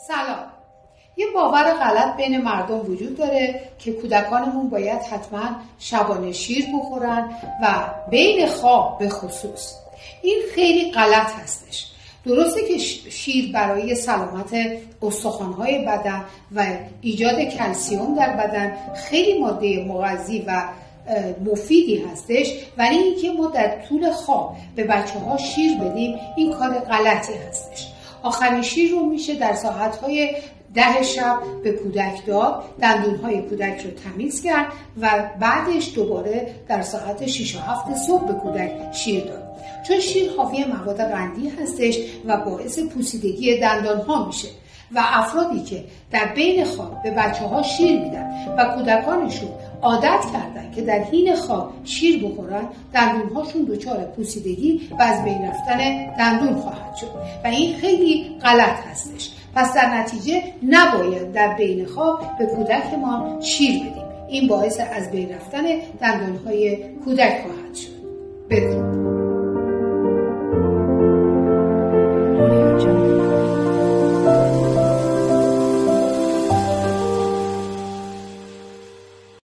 سلام. یه باور غلط بین مردم وجود داره که کودکانمون باید حتما شبانه شیر بخورن و بین خواب به خصوص. این خیلی غلط هستش. درسته که شیر برای سلامت استخوان‌های بدن و ایجاد کلسیم در بدن خیلی ماده مغذی و مفیدی هستش، ولی اینکه ما در طول خواب به بچه‌ها شیر بدیم این کار غلطی هستش. آخرین شیر رو میشه در ساعت‌های 10 شب به کودک داد، دندون‌های کودک رو تمیز کرد و بعدش دوباره در ساعت 6 و 7 صبح به کودک شیر داد. چون شیر حاوی مواد قندی هستش و باعث پوسیدگی دندان‌ها میشه و افرادی که در بین خواب به بچه‌ها شیر میدن و کودکانشون عادت کردن که در حین خواب شیر بخورن، دندون‌هاشون دچار پوسیدگی و از بین رفتن دندون خواهد شد و این خیلی غلط هستش. پس در نتیجه نباید در بین خواب به کودکمان شیر بدیم. این باعث از بین رفتن دندان‌های کودک خواهد شد. بدرود.